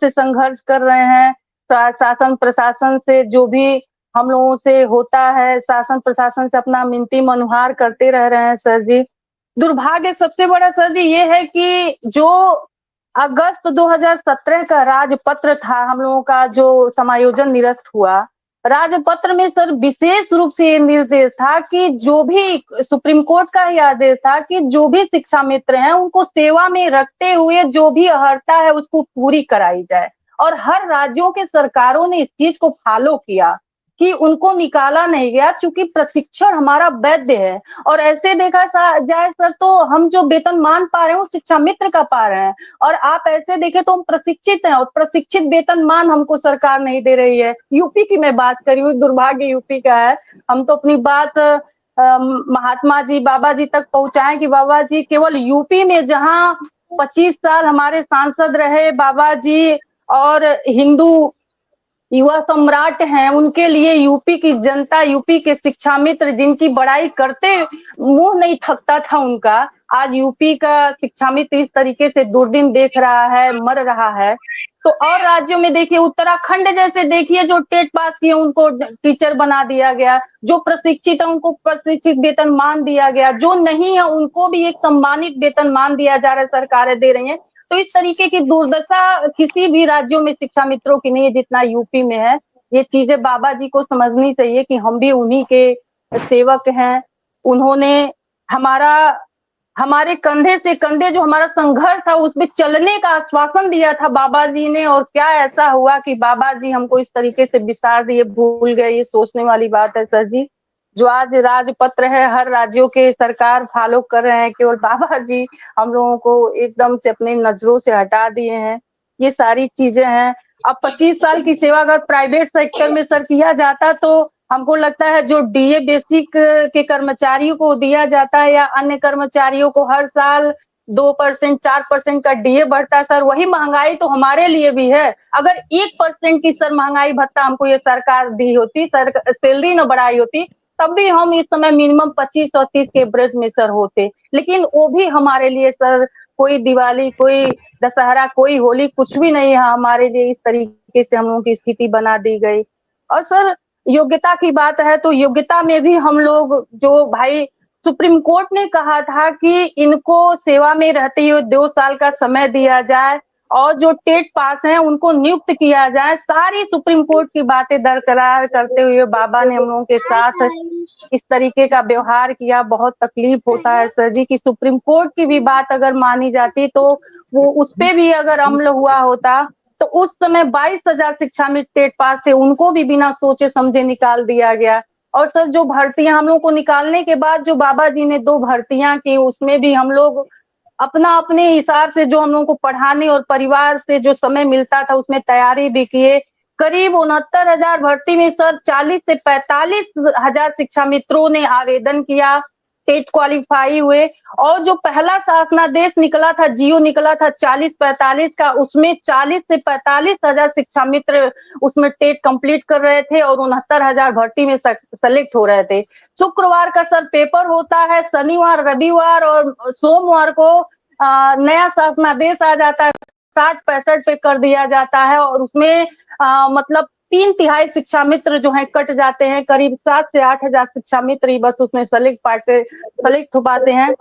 से संघर्ष कर रहे हैं। शासन प्रशासन से जो भी हम लोगों से होता है, शासन प्रशासन से अपना मिनती मनुहार करते रह रहे हैं सर जी। दुर्भाग्य सबसे बड़ा सर जी ये है कि जो अगस्त 2017 का राजपत्र था हम लोगों का जो समायोजन निरस्त हुआ, राजपत्र में सर विशेष रूप से ये निर्देश था कि जो भी सुप्रीम कोर्ट का ही आदेश था कि जो भी शिक्षा मित्र हैं उनको सेवा में रखते हुए जो भी अर्हता है उसको पूरी कराई जाए। और हर राज्यों के सरकारों ने इस चीज को फॉलो किया कि उनको निकाला नहीं गया, चूंकि प्रशिक्षण हमारा वैध है। और ऐसे देखा जाए सर तो हम जो वेतनमान पा रहे हैं वो शिक्षा मित्र का पा रहे हैं, और आप ऐसे देखें तो हम प्रशिक्षित हैं और प्रशिक्षित वेतनमान हमको सरकार नहीं दे रही है। यूपी की मैं बात करी हूँ, दुर्भाग्य यूपी का है। हम तो अपनी बात महात्मा जी बाबा जी तक पहुंचाएं कि बाबा जी केवल यूपी में जहां 25 साल हमारे सांसद रहे बाबा जी और हिंदू युवा सम्राट हैं, उनके लिए यूपी की जनता, यूपी के शिक्षा मित्र जिनकी बड़ाई करते मुंह नहीं थकता था उनका, आज यूपी का शिक्षा मित्र इस तरीके से दुर्दिन देख रहा है, मर रहा है। तो और राज्यों में देखिए, उत्तराखंड जैसे देखिए जो टेट पास किए उनको टीचर बना दिया गया, जो प्रशिक्षित है उनको प्रशिक्षित वेतनमान दिया गया, जो नहीं है उनको भी एक सम्मानित वेतनमान दिया जा रहा है, सरकारें दे रही हैं। तो इस तरीके की दुर्दशा किसी भी राज्यों में शिक्षा मित्रों की नहीं है जितना यूपी में है। ये चीजें बाबा जी को समझनी चाहिए कि हम भी उन्हीं के सेवक हैं। उन्होंने हमारा हमारे कंधे से कंधे जो हमारा संघर्ष था उसमें चलने का आश्वासन दिया था बाबा जी ने, और क्या ऐसा हुआ कि बाबा जी हमको इस तरीके से विसार दिए, भूल गए। ये सोचने वाली बात है सर जी। जो आज राजपत्र है हर राज्यों के सरकार फॉलो कर रहे हैं, केवल बाबा जी हम लोगों को एकदम से अपनी नजरों से हटा दिए हैं। ये सारी चीजें हैं। अब 25 साल की सेवा अगर प्राइवेट सेक्टर में सर किया जाता तो हमको लगता है जो डीए बेसिक के कर्मचारियों को दिया जाता है या अन्य कर्मचारियों को हर साल 2% 4% का डीए बढ़ता, सर वही महंगाई तो हमारे लिए भी है। अगर 1% की सर महंगाई भत्ता हमको ये सरकार दी होती, सर सैलरी न बढ़ाई होती, तब भी हम इस समय मिनिमम 25 और 30 के एवरेज में सर होते। लेकिन वो भी हमारे लिए सर कोई दिवाली, कोई दशहरा, कोई होली कुछ भी नहीं है हमारे लिए। इस तरीके से हम लोगों की स्थिति बना दी गई। और सर योग्यता की बात है तो योग्यता में भी हम लोग जो भाई सुप्रीम कोर्ट ने कहा था कि इनको सेवा में रहते हुए 2 साल का समय दिया जाए और जो टेट पास हैं उनको नियुक्त किया जाए, सारी सुप्रीम कोर्ट की बातें बरकरार करते हुए बाबा ने हम लोगों के साथ इस तरीके का व्यवहार किया। बहुत तकलीफ होता है सर जी कि सुप्रीम कोर्ट की भी बात अगर मानी जाती तो वो उस पे भी अगर अमल हुआ होता तो उस समय 22,000 शिक्षा मित्र टेट पास थे, उनको भी बिना सोचे समझे निकाल दिया गया। और सर जो भर्तियां हम लोग को निकालने के बाद जो बाबा जी ने 2 भर्तियां की उसमें भी हम लोग अपना अपने हिसाब से जो हम लोगों को पढ़ाने और परिवार से जो समय मिलता था उसमें तैयारी भी किए। करीब 69,000 भर्ती में सर 40 से 45,000 शिक्षा मित्रों ने आवेदन किया, टेट क्वालिफाई हुए। और जो पहला शासनादेश निकला था, जियो निकला था 40-45 का, उसमें 40 से 45,000 शिक्षा मित्र उसमें टेट कंप्लीट कर रहे थे और 69,000 भर्ती में सेलेक्ट हो रहे थे। शुक्रवार का सर पेपर होता है, शनिवार रविवार और सोमवार को नया शासनादेश आ जाता है, 60-65 पे कर दिया जाता है और उसमें मतलब 3/3 शिक्षा मित्र जो हैं कट जाते हैं। करीब 7 से 8,000 शिक्षा मित्र ही बस उसमें सेलेक्ट हो पाते हैं।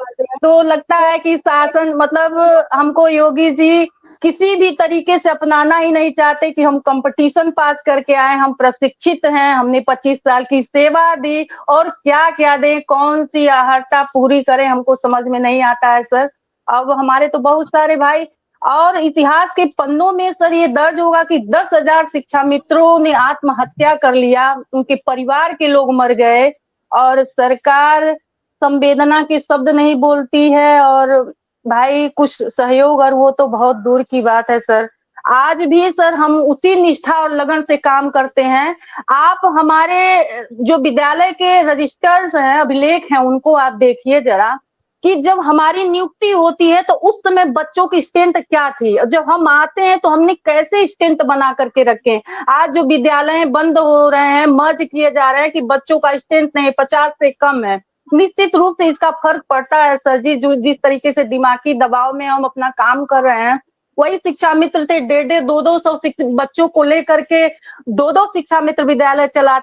तो लगता है कि शासन मतलब हमको योगी जी किसी भी तरीके से अपनाना ही नहीं चाहते कि हम कंपटीशन पास करके आए, हम प्रशिक्षित हैं, हमने 25 साल की सेवा दी और क्या क्या दें, कौन सी आहर्ता पूरी करें, हमको समझ में नहीं आता है सर। अब हमारे तो बहुत सारे भाई और इतिहास के पन्नों में सर ये दर्ज होगा कि 10,000 शिक्षा मित्रों ने आत्महत्या कर लिया, उनके परिवार के लोग मर गए और सरकार संवेदना के शब्द नहीं बोलती है और भाई कुछ सहयोग और वो तो बहुत दूर की बात है सर। आज भी सर हम उसी निष्ठा और लगन से काम करते हैं। आप हमारे जो विद्यालय के रजिस्टर्स हैं, अभिलेख हैं, उनको आप देखिए जरा कि जब हमारी नियुक्ति होती है तो उस समय बच्चों की स्ट्रेंथ क्या थी, जब हम आते हैं तो हमने कैसे स्ट्रेंथ बना करके रखे। आज जो विद्यालय बंद हो रहे हैं, मर्ज किए जा रहे हैं कि बच्चों का स्ट्रेंथ नहीं 50 से कम है। निश्चित रूप से इसका फर्क पड़ता है सर जी। जो जिस तरीके से दिमागी दबाव में हम अपना काम कर रहे हैं वही शिक्षा मित्र थे, डेढ़-डेढ़ 2-2 सौ बच्चों को लेकर के 2-2 शिक्षा मित्र विद्यालय चला